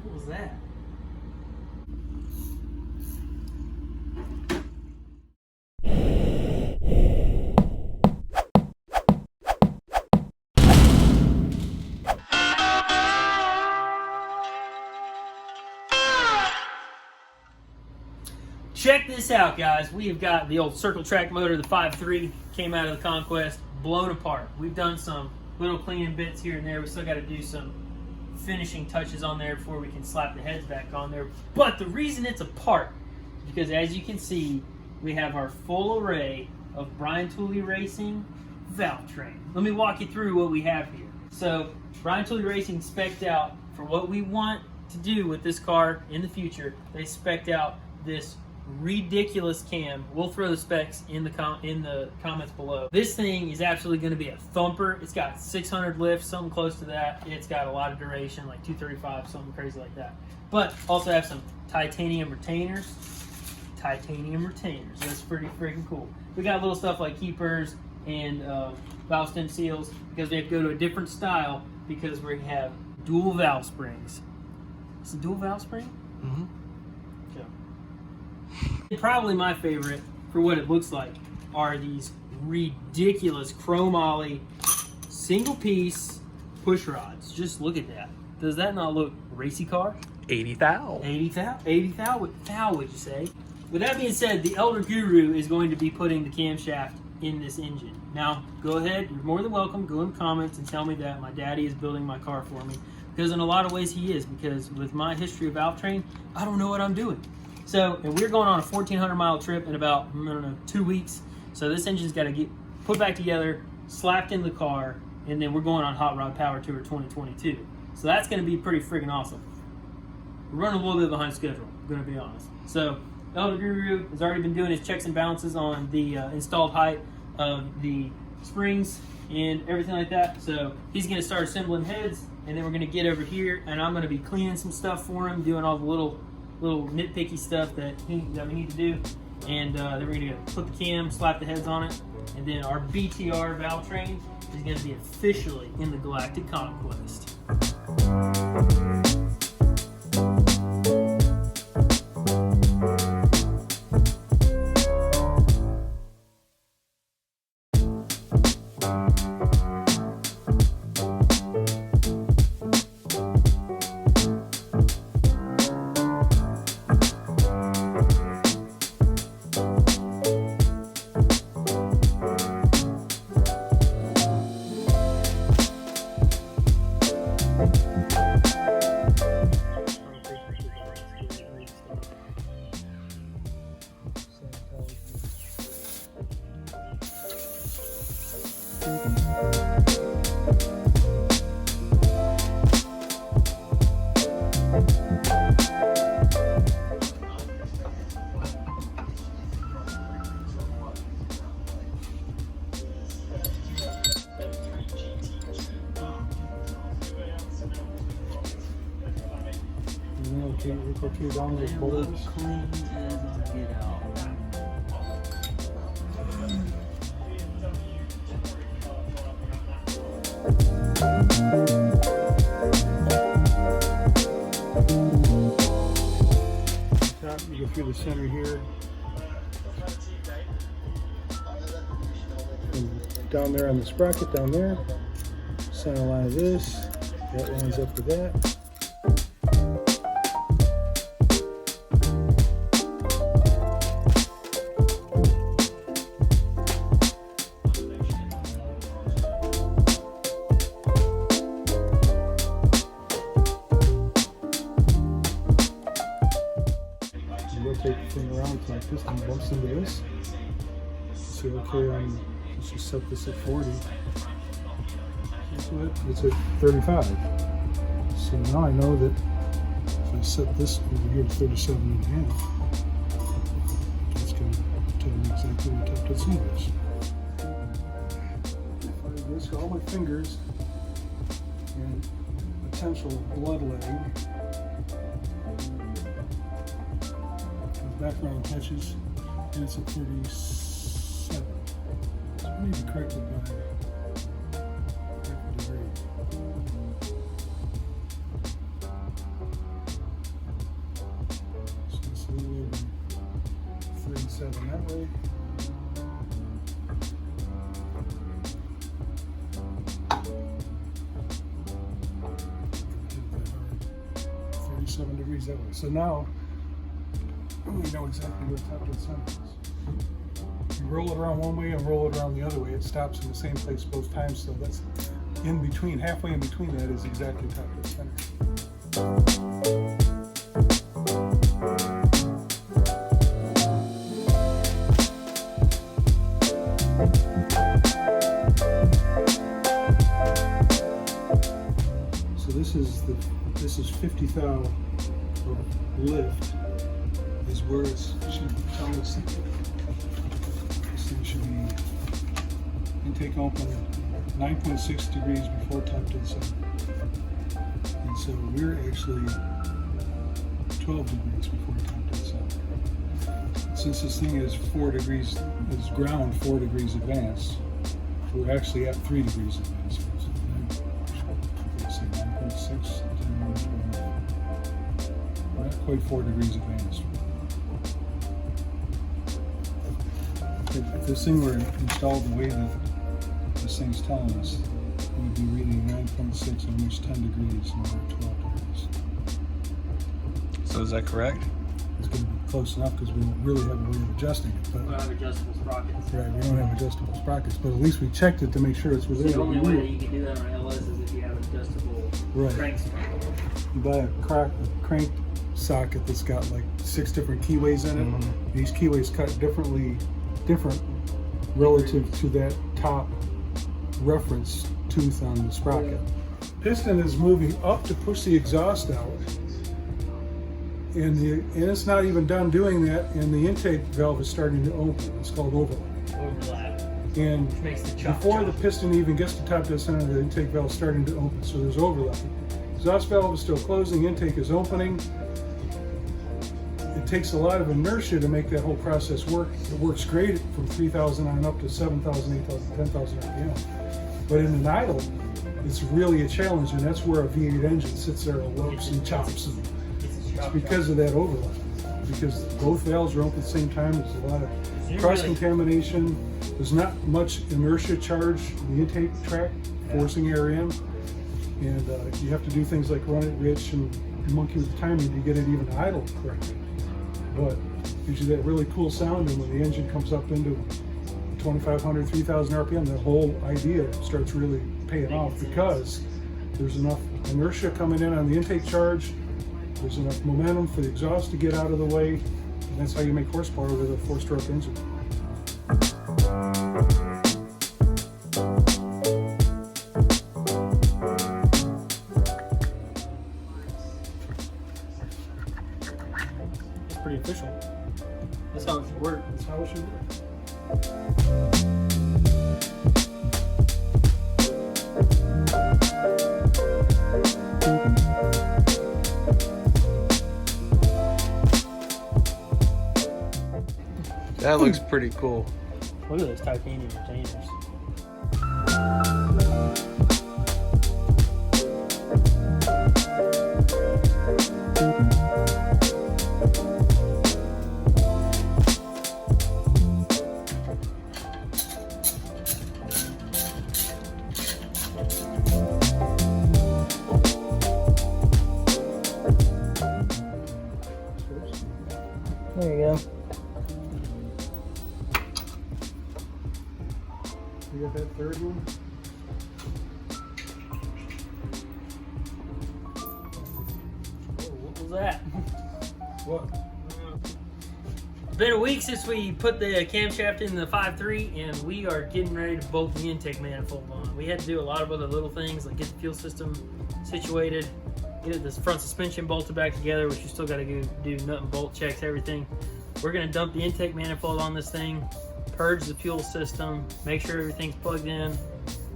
What was that? Check this out, guys. We have got the old circle track motor, the 5.3, came out of the Conquest, blown apart. We've done some little cleaning bits here and there. We still got to do some finishing touches on there before we can slap the heads back on there. But the reason it's apart is because, as you can see, we have our full array of Brian Tooley Racing valvetrain. Let me walk you through what we have here. So Brian Tooley Racing spec'd out for what we want to do with this car in the future. They spec'd out this ridiculous cam. We'll throw the specs in the comments below. This thing is absolutely going to be a thumper. It's got 600 lifts, something close to that. It's got a lot of duration, like 235, something crazy like that. But also have some titanium retainers. That's pretty freaking cool. We got little stuff like keepers and valve stem seals because we have to go to a different style because we have dual valve springs. It's a dual valve spring? Mm-hmm. Probably my favorite for what it looks like are these ridiculous chromoly single piece push rods. Just look at that. Does that not look racy car? 80 thou. 80 thou, would you say? With that being said, the Elder Guru is going to be putting the camshaft in this engine. Now, go ahead, you're more than welcome, go in the comments and tell me that my daddy is building my car for me. Because in a lot of ways he is, because with my history of valvetrain, I don't know what I'm doing. So, and we're going on a 1,400 mile trip in about, I don't know, 2 weeks. So this engine's got to get put back together, slapped in the car, and then we're going on Hot Rod Power Tour 2022. So that's going to be pretty freaking awesome. We're running a little bit behind schedule, I'm going to be honest. So Elder Guru has already been doing his checks and balances on the installed height of the springs and everything like that. So he's going to start assembling heads, and then we're going to get over here, and I'm going to be cleaning some stuff for him, doing all the little nitpicky stuff that we need to do, and then we're going to put the cam, slap the heads on it, and then our BTR valvetrain is going to be officially in the Galactic Conquest. Okay, down those bolts. Clean as all get out. You go through the center here. And down there on the sprocket, down there. Center line of this. That lines up with that. Rotate the thing around like this and bumps into this. So okay, let's just set this at 40. It's at 35. So now I know that if I set this over here to 37.5, it's going to tell me exactly what type of seat is. If I risk all my fingers and potential blood leg, background catches, and it's at 37. So I need to correct it by half a degree. 37 that way. Hit that hard. 37 degrees that way. So now we know exactly where top dead center is. You roll it around one way and roll it around the other way. It stops in the same place both times. So that's in between, halfway in between that is exactly top dead center. So this is 50 thou of lift is where it should tell us this thing should be intake open 9.6 degrees before top dead center. And so we're actually 12 degrees before top dead center. Since this thing is 4 degrees, is ground 4 degrees advanced, we're actually at 3 degrees advanced. So 9.6, we're not quite 4 degrees advanced. If this thing were installed the way that this thing's telling us, it would be reading 9.6, almost 10 degrees, and we're at 12 degrees. So is that correct? It's going to be close enough because we don't really have a way of adjusting it. But We don't have adjustable sprockets. right, we don't have adjustable sprockets, but at least we checked it to make sure it's within The only what we way that need. you can do that on LS is if you have an adjustable Right. crank sprocket. You buy a crank socket that's got like 6 different keyways in it. Mhm. These keyways cut different relative to that top reference tooth on the sprocket. Piston is moving up to push the exhaust out, and it's not even done doing that, and the intake valve is starting to open. It's called overlap. Overlap, And which makes the chop. before the piston even gets to top dead center, the intake valve is starting to open, so there's overlap. Exhaust valve is still closing, intake is opening. It takes a lot of inertia to make that whole process work. It works great from 3,000 on up to 7,000, 8,000, 10,000 RPM. But in an idle, it's really a challenge, and that's where a V8 engine sits there and lopes and chops. And it's because of that overlap. Because both valves are open at the same time, there's a lot of cross-contamination. There's not much inertia charge in the intake tract, forcing air in. And you have to do things like run it rich and monkey with the timing to get it even idle correctly. But it gives you that really cool sound, and when the engine comes up into 2,500, 3,000 RPM, that whole idea starts really paying off because there's enough inertia coming in on the intake charge, there's enough momentum for the exhaust to get out of the way, and that's how you make horsepower with a 4-stroke engine. It's pretty official. That's how it should work. That's how it should work. That looks pretty cool. Look at those titanium retainers. There you go. You got that third one? What was that? What? It's been a week since we put the camshaft in the 5.3 and we are getting ready to bolt the intake manifold on. We had to do a lot of other little things like get the fuel system situated, get this front suspension bolted back together, which you still got to do nut and bolt checks, everything. We're going to dump the intake manifold on this thing, purge the fuel system, make sure everything's plugged in,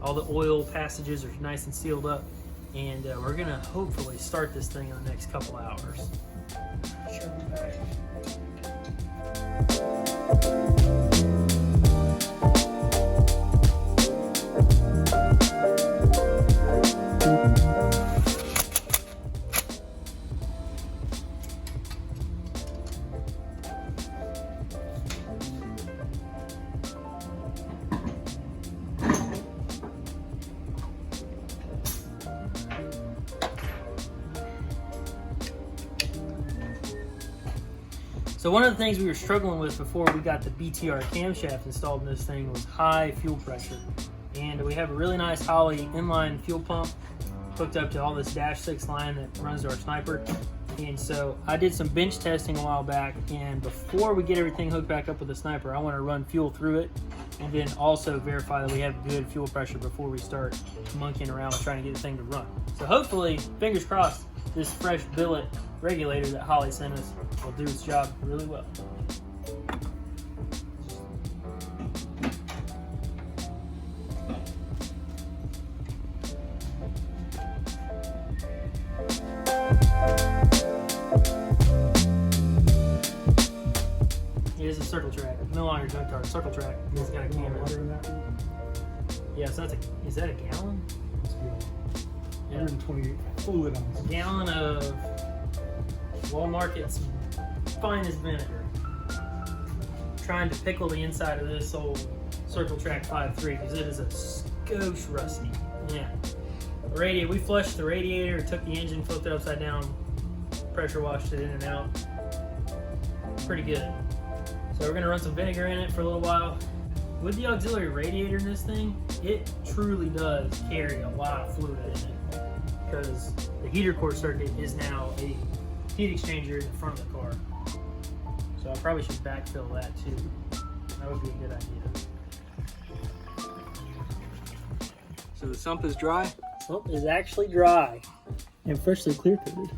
all the oil passages are nice and sealed up, and we're going to hopefully start this thing in the next couple hours. So one of the things we were struggling with before we got the BTR camshaft installed in this thing was high fuel pressure. And we have a really nice Holley inline fuel pump hooked up to all this Dash 6 line that runs to our sniper. And so I did some bench testing a while back, and before we get everything hooked back up with the sniper, I want to run fuel through it and then also verify that we have good fuel pressure before we start monkeying around and trying to get the thing to run. So hopefully, fingers crossed, this fresh billet regulator that Holley sent us will do its job really well. It is a circle track, no longer junk car, circle track. It's got a camera. Water in that one? Yeah, so is that a gallon? Let's go. Yeah. 128 fluid ounces. A gallon of Walmart's finest vinegar. Trying to pickle the inside of this old Circle Track 5.3 because it is a skosh rusty. Yeah. The radiator, we flushed the radiator, took the engine, flipped it upside down, pressure washed it in and out. Pretty good. So we're gonna run some vinegar in it for a little while. With the auxiliary radiator in this thing, it truly does carry a lot of fluid in it because the heater core circuit is now a heat exchanger in the front of the car. So I probably should backfill that too. That would be a good idea. So the sump is dry? Sump is actually dry and freshly clear coated.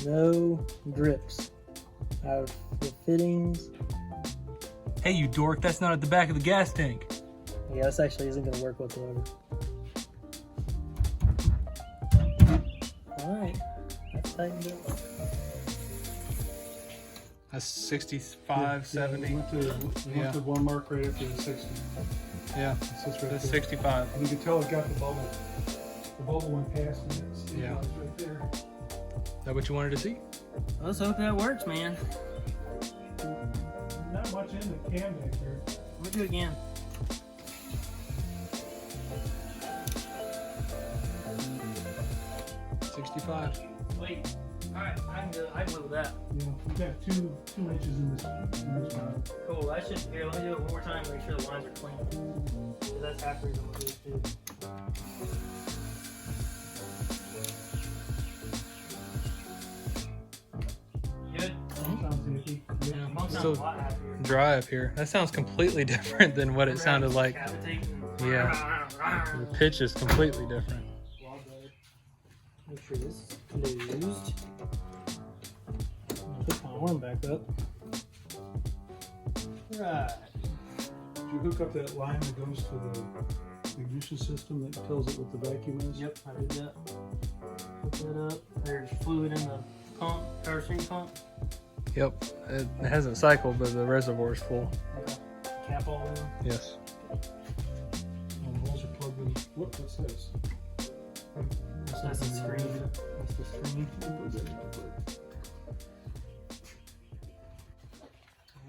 No drips out of the fittings. Hey, you dork, that's not at the back of the gas tank. Yeah, this actually isn't going to work whatsoever. Alright, that's tightened up. That's 65, 70. We went to one mark right after the 60. Yeah, It's just right that's there. 65. And you can tell it got the bubble. The bubble went past and it's Yeah. right there. Is that what you wanted to see? Let's hope that works, man. Not much in the cam back here. We'll do it again. Wait. Alright, I can live with that. Yeah, we got two inches in this one. Cool, that should, here, let me do it one more time, make sure the lines are clean. So that's half the reason I'm gonna do it too. Good? Sounds iffy. Yeah, mine sounds Still a lot happier. dry up here. That sounds completely different than what it sounded like. Yeah. The pitch is completely different. Make sure this is closed. I'll put my arm back up. Right. Did you hook up that line that goes to the ignition system that tells it what the vacuum is? Yep, I did that. Hook that up. There's fluid in the pump, power steering pump. Yep, it hasn't cycled, but the reservoir is full. Cap all in. Yes. And the holes are plugged in. What's this? That's the screen. That's the screen.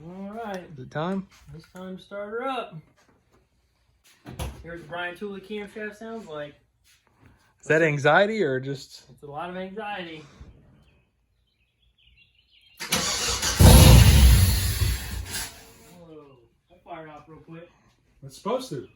Alright, Is it time? it's time to start her up. Here's what Brian Tooley camshaft sounds like. Is that anxiety or just... It's a lot of anxiety. Whoa, that fired off real quick. It's supposed to.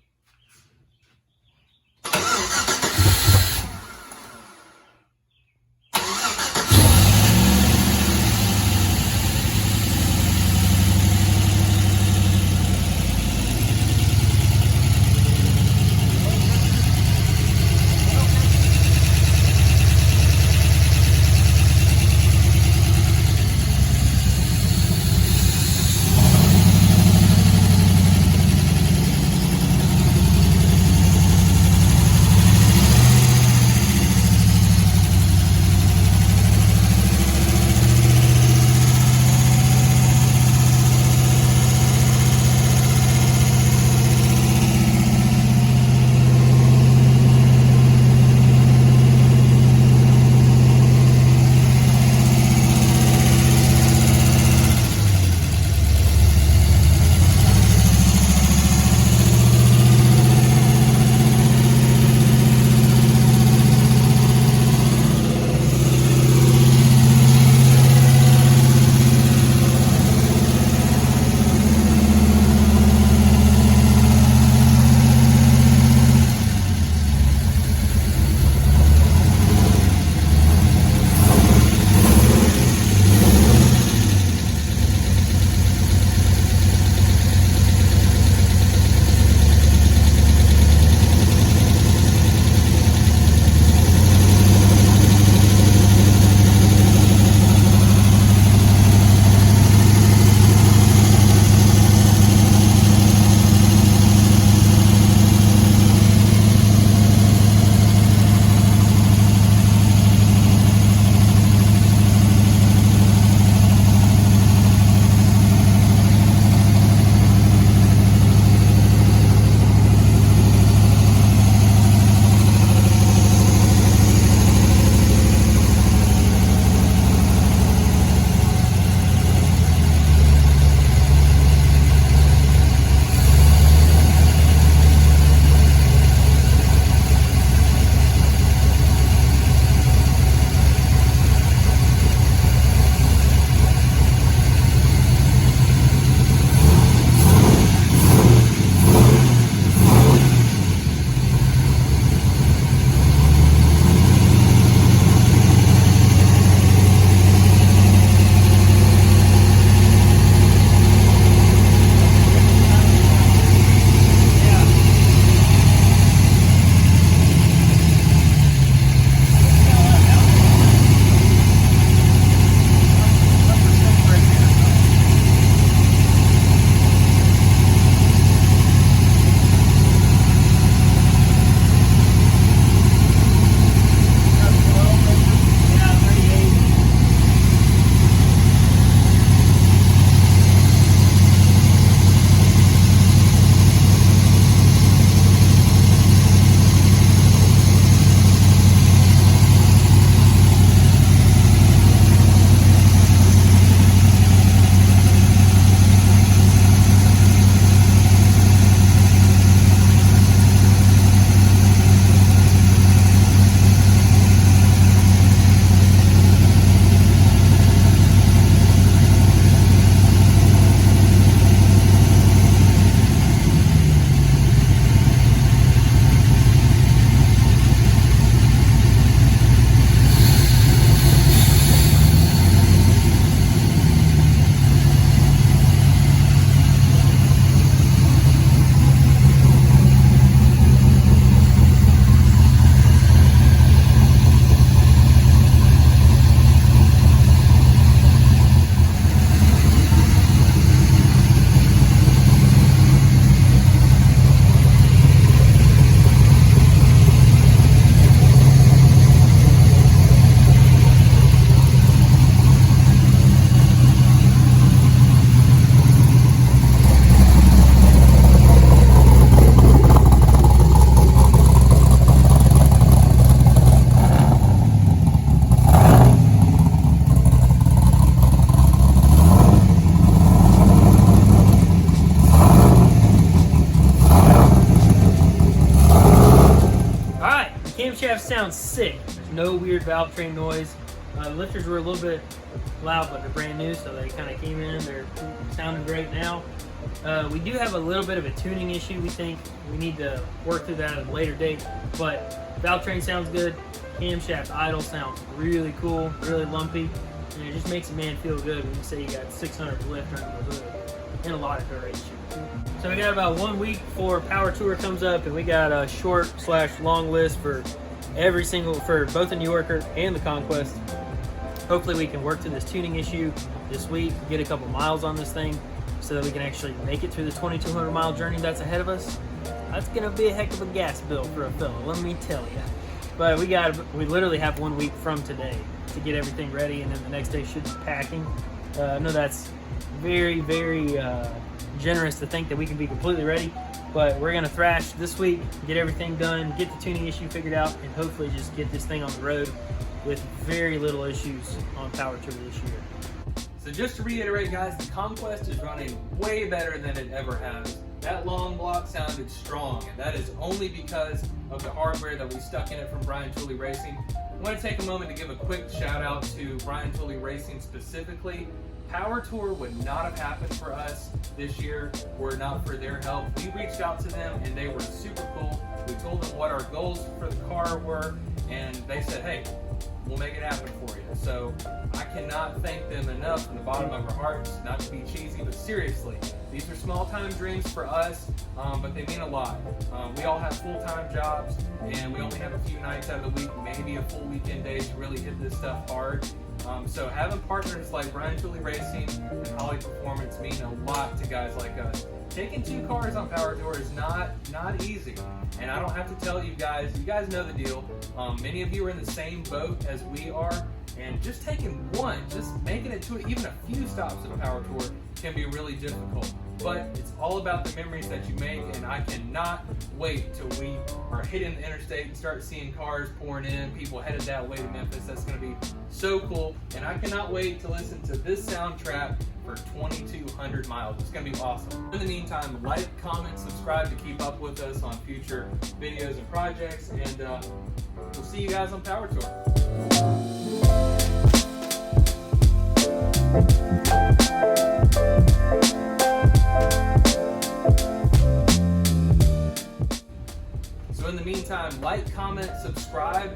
sounds sick. There's no weird valvetrain noise. The lifters were a little bit loud, but they're brand new, so they kind of came in. They're sounding great now. We do have a little bit of a tuning issue. We think we need to work through that at a later date, but valvetrain sounds good. Camshaft idle sounds really cool, really lumpy, and it just makes a man feel good when you say you got 600 lift under the hood and a lot of duration. So we got about 1 week before Power Tour comes up, and we got a short/long list for for both the New Yorker and the Conquest. Hopefully we can work through this tuning issue this week, get a couple miles on this thing so that we can actually make it through the 2,200 mile journey that's ahead of us. That's gonna be a heck of a gas bill for a fella, let me tell you. But we literally have 1 week from today to get everything ready, and then the next day should be packing. I know that's very, very generous to think that we can be completely ready, but we're gonna thrash this week, get everything done, get the tuning issue figured out, and hopefully just get this thing on the road with very little issues on Power Tour this year. So just to reiterate, guys, the Conquest is running way better than it ever has. That long block sounded strong, and that is only because of the hardware that we stuck in it from Brian Tooley Racing. I want to take a moment to give a quick shout out to Brian Tooley Racing specifically. Power Tour would not have happened for us this year were it not for their help. We reached out to them and they were super cool. We told them what our goals for the car were, and they said, hey, we'll make it happen for you. So I cannot thank them enough from the bottom of our hearts, not to be cheesy, but seriously. These are small time dreams for us, but they mean a lot. We all have full-time jobs, and we only have a few nights out of the week, maybe a full weekend day to really hit this stuff hard. So having partners like Brian Tooley Racing and Holley Performance mean a lot to guys like us. Taking 2 cars on Power Tour is not easy, and I don't have to tell you guys know the deal. Many of you are in the same boat as we are, and just taking one, just making it to even a few stops on a Power Tour can be really difficult. But it's all about the memories that you make, and I cannot wait till we are hitting the interstate and start seeing cars pouring in, people headed that way to Memphis. That's going to be so cool, and I cannot wait to listen to this soundtrack for 2,200 miles. It's going to be awesome. In the meantime, like, comment, subscribe to keep up with us on future videos and projects, and we'll see you guys on Power Tour. So in the meantime, like, comment, subscribe,